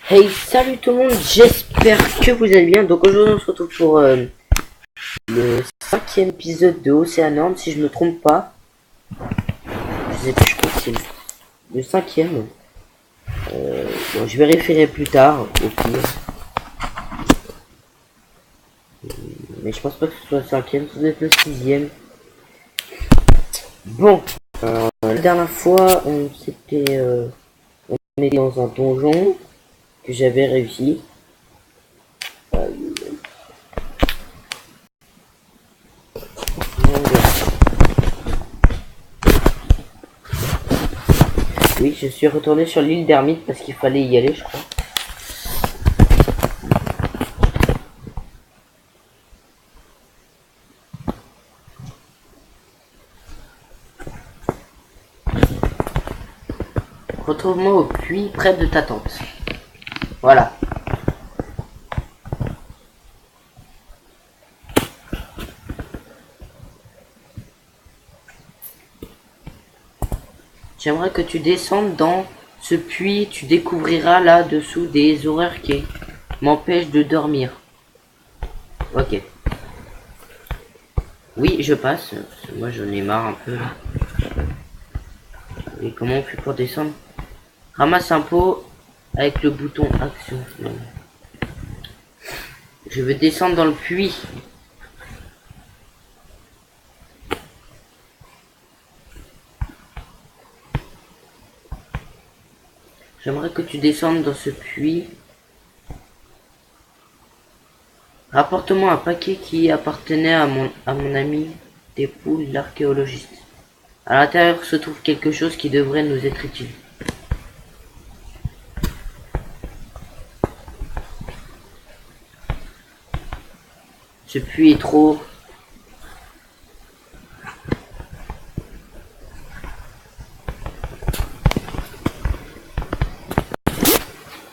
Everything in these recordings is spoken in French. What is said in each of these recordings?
Hey, salut tout le monde, j'espère que vous allez bien. Donc aujourd'hui on se retrouve pour le cinquième épisode de Océanorme, si je me trompe pas. Je sais plus, je crois que c'est le cinquième. Bon, je vérifierai plus tard, au pire. Mais je pense pas que ce soit le cinquième, ça doit être le sixième. Bon, la dernière fois on était dans un donjon que j'avais réussi. Oui, je suis retourné sur l'île d'Hermite parce qu'il fallait y aller, je crois. Retrouve-moi au puits près de ta tente. Voilà. J'aimerais que tu descendes dans ce puits, tu découvriras là-dessous des horreurs qui m'empêchent de dormir. Ok. Oui, je passe. Moi, j'en ai marre un peu. Et comment on fait pour descendre? Ramasse un pot avec le bouton action. Non. Je veux descendre dans le puits. J'aimerais que tu descendes dans ce puits. Rapporte-moi un paquet qui appartenait à mon ami des poules, l'archéologiste. À l'intérieur se trouve quelque chose qui devrait nous être utile. Ce puits est trop...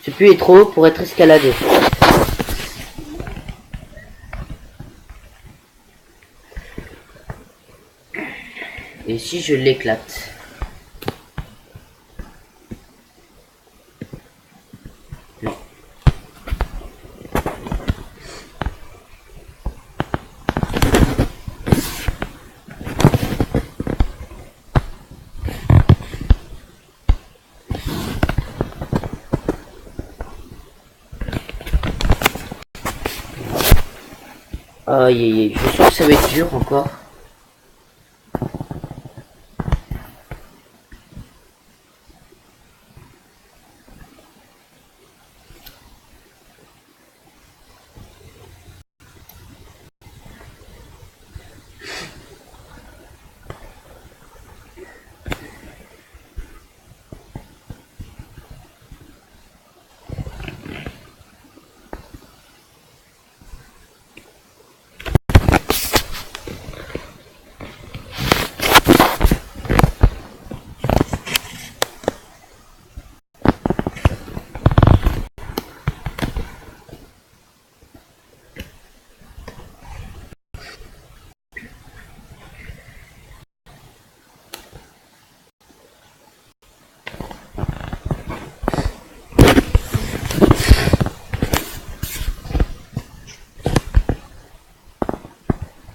Ce puits est trop haut pour être escaladé. Et si je l'éclate? Non. Aïe aïe aïe, je sens que ça va être dur encore.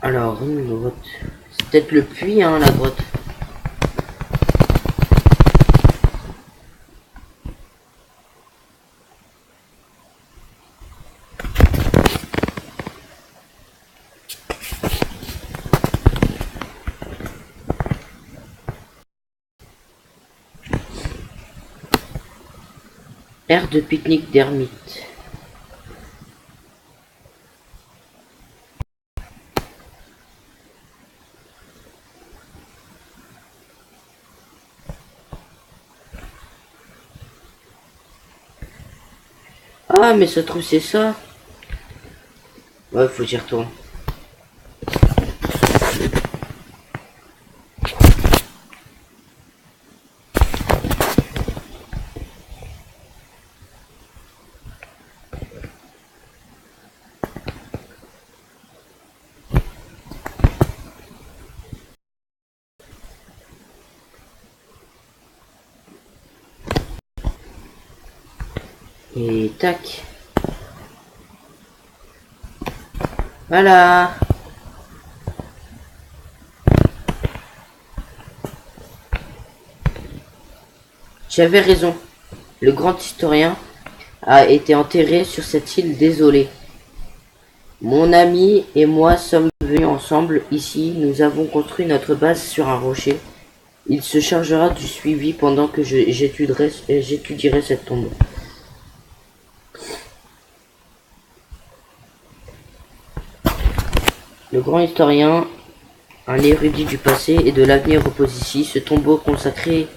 Alors, une grotte. C'est peut-être le puits, hein, la grotte. Aire de pique-nique d'ermite. Ah, mais ça se trouve c'est ça. Ouais, faut que j'y retourne. Et tac. Voilà. J'avais raison. Le grand historien a été enterré sur cette île désolée. Mon ami et moi sommes venus ensemble ici. Nous avons construit notre base sur un rocher. Il se chargera du suivi pendant que j'étudierai cette tombe. Le grand historien, un érudit du passé et de l'avenir repose ici. Ce tombeau consacré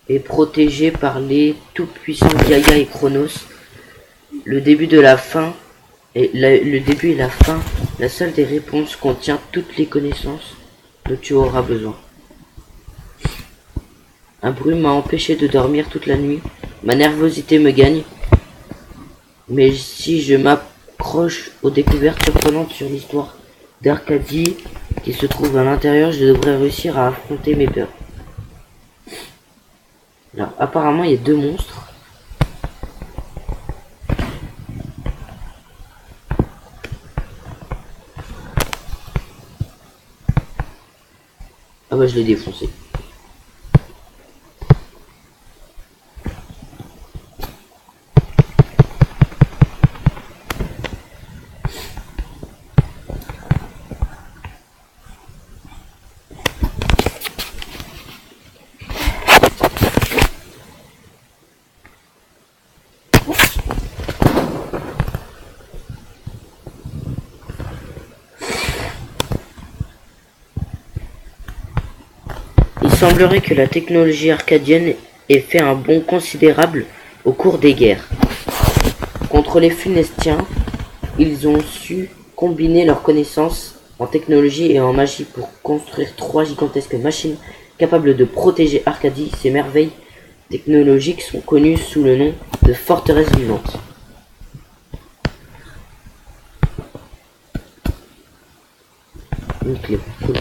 est protégé par les tout-puissants Gaïa et Chronos. Le début et la fin, la salle des réponses contient toutes les connaissances dont tu auras besoin. Un bruit m'a empêché de dormir toute la nuit. Ma nervosité me gagne. Mais si je m'accroche aux découvertes surprenantes sur l'histoire d'Arcadie qui se trouve à l'intérieur, je devrais réussir à affronter mes peurs. Alors, apparemment, il y a 2 monstres. Ah bah, je l'ai défoncé. Il semblerait que la technologie arcadienne ait fait un bond considérable au cours des guerres. Contre les Funestiens, ils ont su combiner leurs connaissances en technologie et en magie pour construire 3 gigantesques machines capables de protéger Arcadie. Ces merveilles technologiques sont connues sous le nom de forteresses vivantes. Une clé, cool.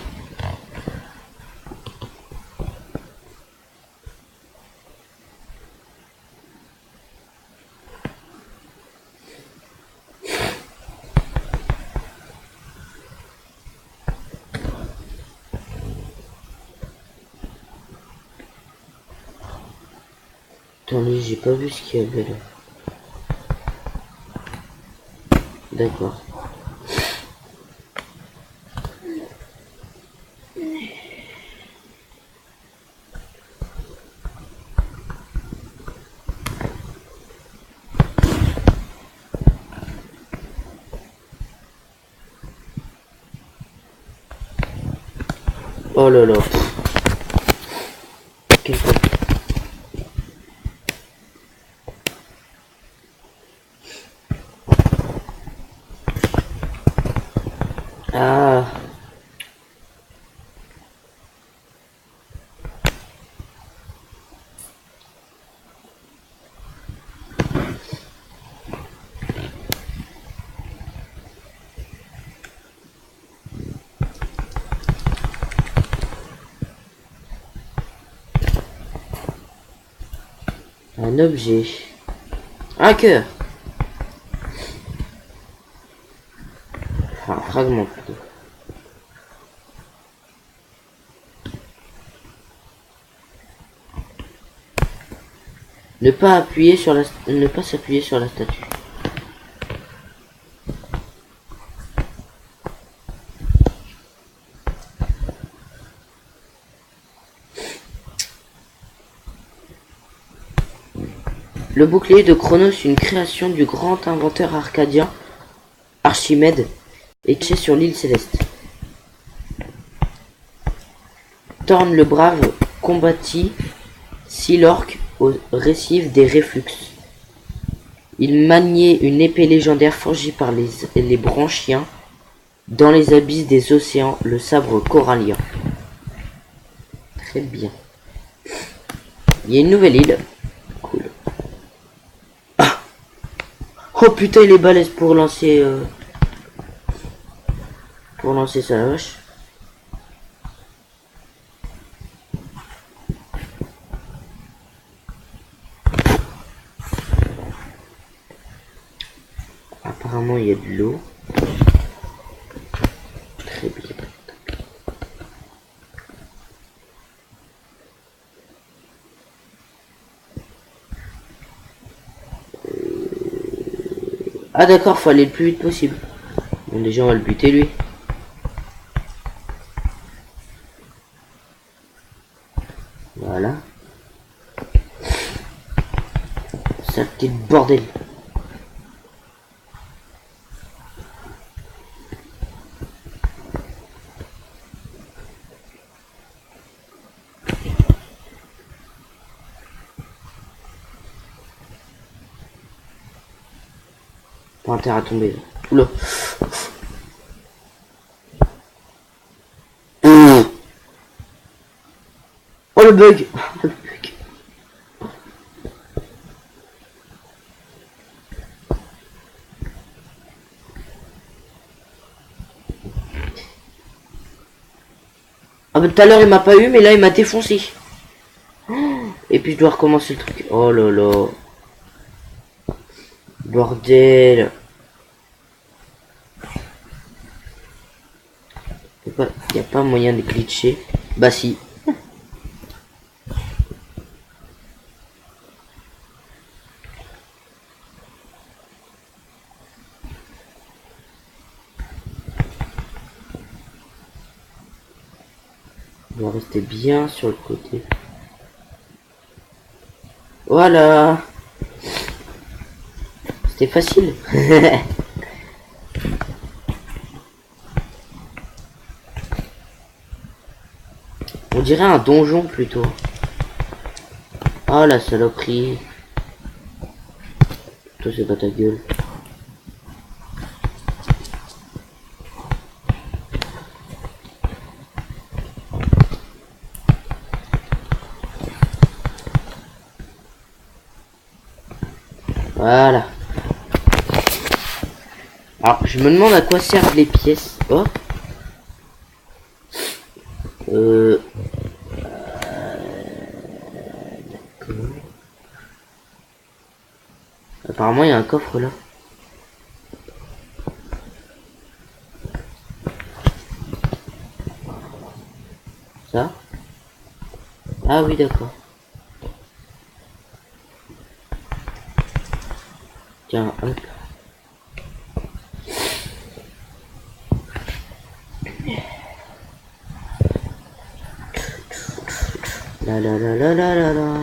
Attendez, j'ai pas vu ce qu'il y avait là. D'accord. Oh là là. Quel con. Ah. Un objet. Un cœur. Enfin, un fragment plutôt. Ne pas s'appuyer sur la statue. Le bouclier de Chronos, une création du grand inventeur arcadien Archimède, est caché sur l'île céleste. Thorn le Brave combattit Silorque aux récifs des Réflux. Il maniait une épée légendaire forgée par les branchiens dans les abysses des océans, le sabre corallien. Très bien. Il y a une nouvelle île. Cool. Ah. Oh putain, il est balèze pour lancer sa hache. Apparemment, il y a de l'eau. Très bien. Ah d'accord, faut aller le plus vite possible. Bon, déjà, on va le buter, lui. Voilà. Saleté de bordel. Pas intérêt à tomber. Oula. Oh le bug. Le bug. Ah bah tout à l'heure il m'a pas eu, mais là il m'a défoncé. Et puis je dois recommencer le truc. Oh là là. Bordel. Y a pas moyen de glitcher. Bah si. On va rester bien sur le côté. Voilà. C'était facile. On dirait un donjon plutôt. Ah la saloperie. Toi c'est pas ta gueule. Voilà. Alors je me demande à quoi servent les pièces. Oh. Apparemment il y a un coffre là. Ça. Ah oui d'accord. Tiens, hop. La la la la la la la.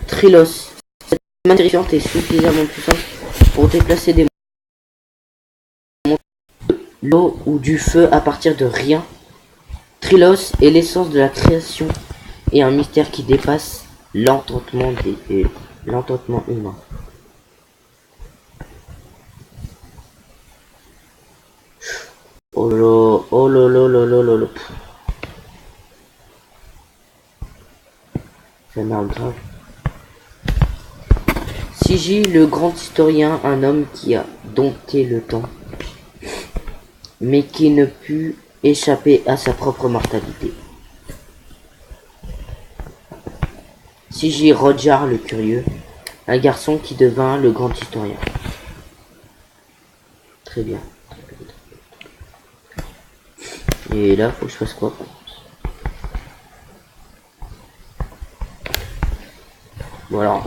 Trilos. Cette main terrifiante est suffisamment puissante pour déplacer des l'eau ou du feu à partir de rien. Trilos est l'essence de la création et un mystère qui dépasse l'entendement l'entendement humain. Oh là, oh là là là là là là. Ça merde grave. Sigi, le grand historien, un homme qui a dompté le temps, mais qui ne put échapper à sa propre mortalité. Sigi Rodjar le curieux, un garçon qui devint le grand historien. Très bien. Et là, faut que je fasse quoi? Bon alors,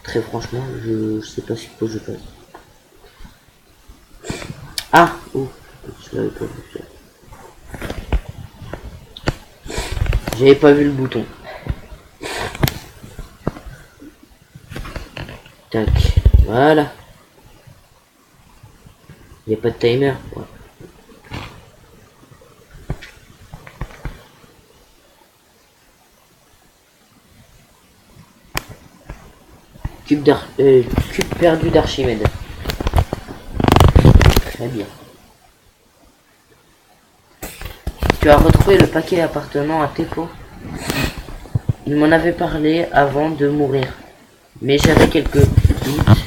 très franchement, je sais pas si faut que je fasse. Ah, oh, je l'avais pas vu. J'avais pas vu le bouton. Tac, voilà. Il n'y a pas de timer. Ouais. Cube perdu d'Archimède. Très bien. Tu as retrouvé le paquet appartenant à Tepo. Il m'en avait parlé avant de mourir, mais j'avais quelques doutes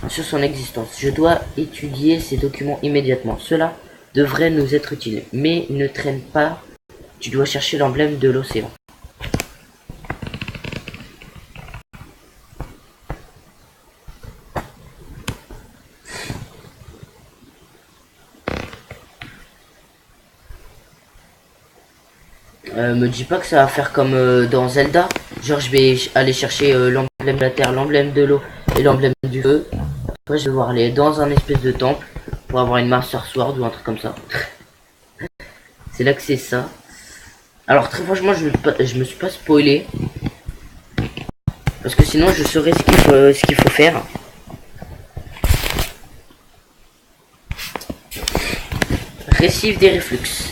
sur son existence. Je dois étudier ces documents immédiatement. Cela devrait nous être utile, mais ne traîne pas. Tu dois chercher l'emblème de l'océan. Me dis pas que ça va faire comme dans Zelda. Genre je vais aller chercher l'emblème de la terre, l'emblème de l'eau et l'emblème du feu. Après je vais devoir aller dans un espèce de temple pour avoir une Master Sword ou un truc comme ça. C'est là que c'est ça. Alors très franchement je me suis pas spoilé. Parce que sinon je saurais ce qu'il faut faire. Récif des réflux.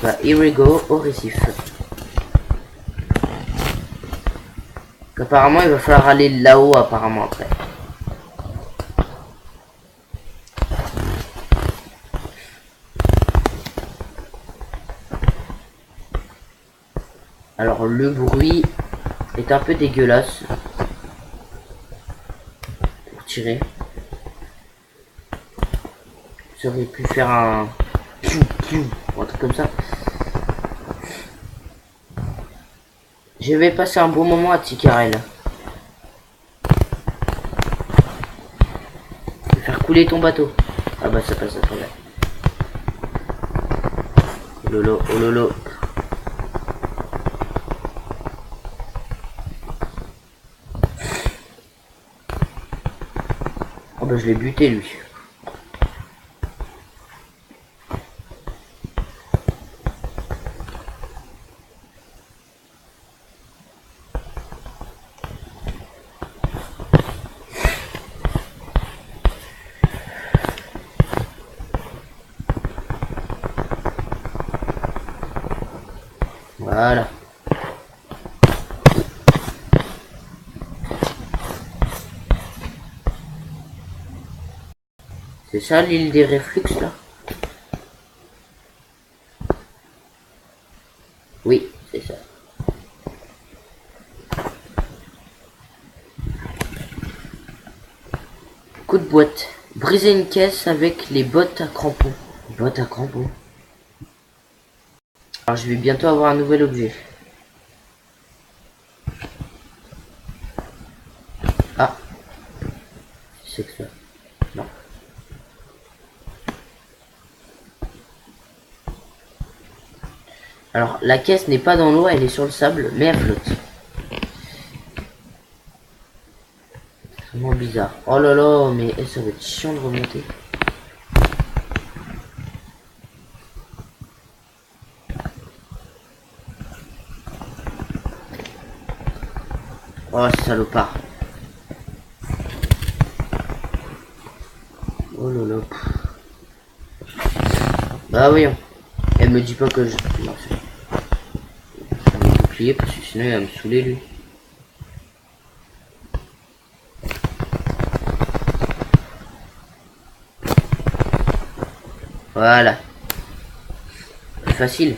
Bah, here we go au récif. Apparemment il va falloir aller là-haut apparemment après. Alors le bruit est un peu dégueulasse pour tirer. J'aurais pu faire un ou un truc comme ça. Je vais passer un bon moment à Ticarel. Je vais faire couler ton bateau. Ah bah ça passe à travers. Oh lolo, oh lolo. Oh bah je l'ai buté lui. Voilà. C'est ça l'île des réflux là? Oui, c'est ça. Coup de boîte. Briser une caisse avec les bottes à crampons. Bottes à crampons. Alors je vais bientôt avoir un nouvel objet. Ah. C'est que ça. Non. Alors la caisse n'est pas dans l'eau, elle est sur le sable, mais elle flotte. C'est vraiment bizarre. Oh là là, mais ça va être chiant de remonter. Oh salopard. Oh là là. Bah voyons. Elle me dit pas que je... Non, c'est... Je vais me plier parce que sinon il va me saouler lui. Voilà. C'est facile.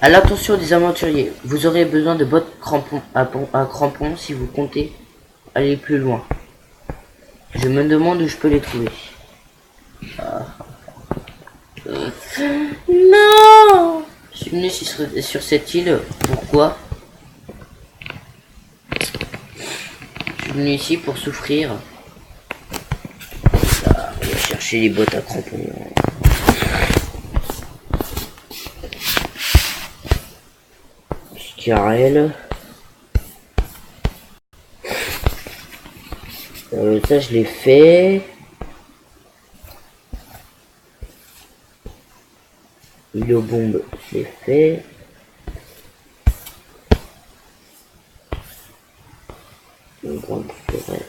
À l'attention des aventuriers, vous aurez besoin de bottes à crampons si vous comptez aller plus loin. Je me demande où je peux les trouver. Ah. Non! Je suis venu sur cette île. Pourquoi? Je suis venu ici pour souffrir. Ah, on va chercher les bottes à crampons. Ticarel. Ça je l'ai fait. Îlot bombe, je l'ai fait. Une grande forêt.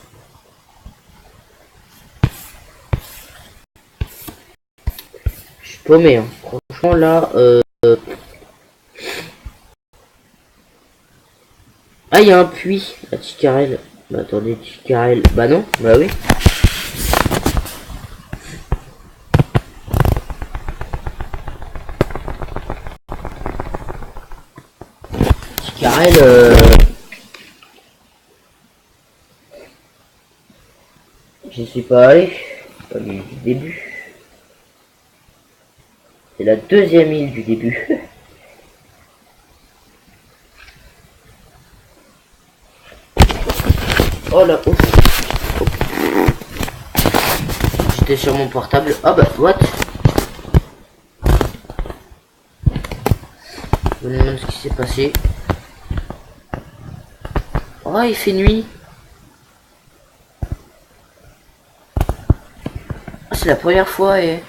Je suis paumé, hein. Franchement là. Ah, il y a un puits à Ticarel. Bah attendez, Ticarel. Bah non, bah oui. Karel, j'y suis pas allé, pas du début. C'est la deuxième île du début. Oh là, ouf. J'étais sur mon portable. Ah bah, what? Je me demande ce qui s'est passé. Oh, il fait nuit. Oh, c'est la première fois et...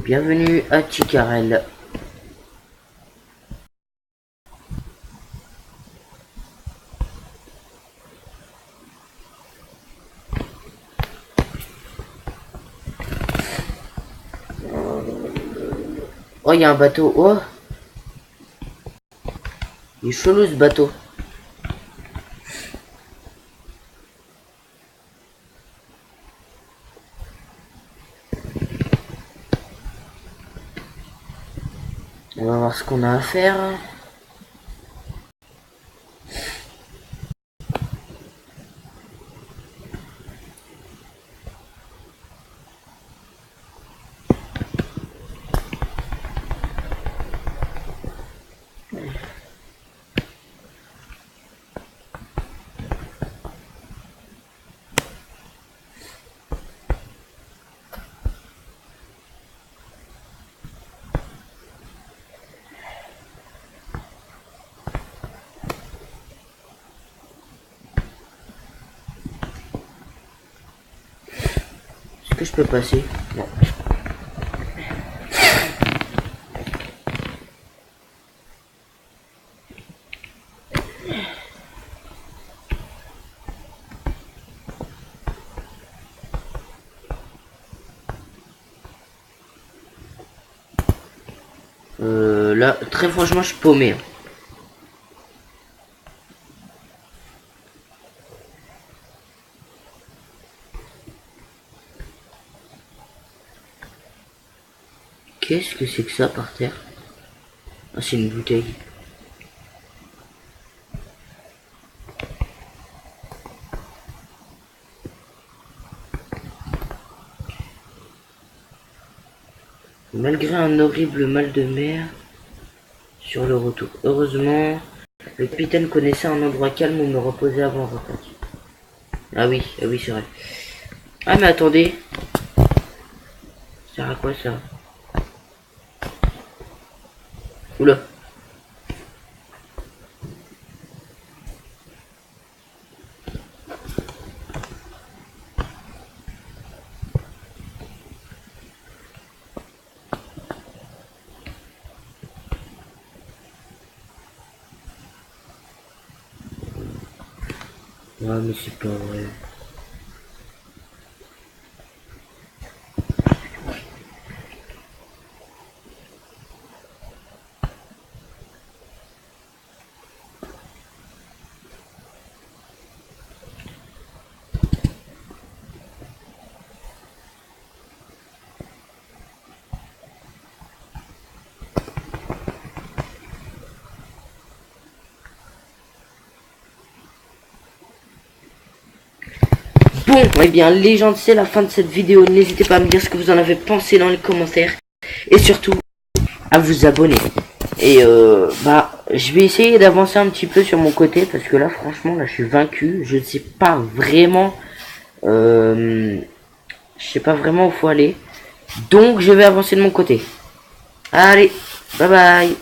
Bienvenue à Ticarel. Oh, il y a un bateau. Oh, il est chelou ce bateau. On va voir ce qu'on a à faire. Est-ce que je peux passer? Non. Là, très franchement, je suis paumé. Qu'est-ce que c'est que ça par terre? Ah, c'est une bouteille. Malgré un horrible mal de mer sur le retour. Heureusement, le capitaine connaissait un endroit calme où me reposer avant le repas. Ah oui, c'est vrai. Ah mais attendez. Ça sert à quoi ça? Oula. Ah mais c'est pas vrai. Bon, eh bien les gens, c'est la fin de cette vidéo. N'hésitez pas à me dire ce que vous en avez pensé dans les commentaires. Et surtout, à vous abonner. Et je vais essayer d'avancer un petit peu sur mon côté. Parce que là, franchement, là, je suis vaincu. Je ne sais pas vraiment... je sais pas vraiment où faut aller. Donc, je vais avancer de mon côté. Allez, bye bye.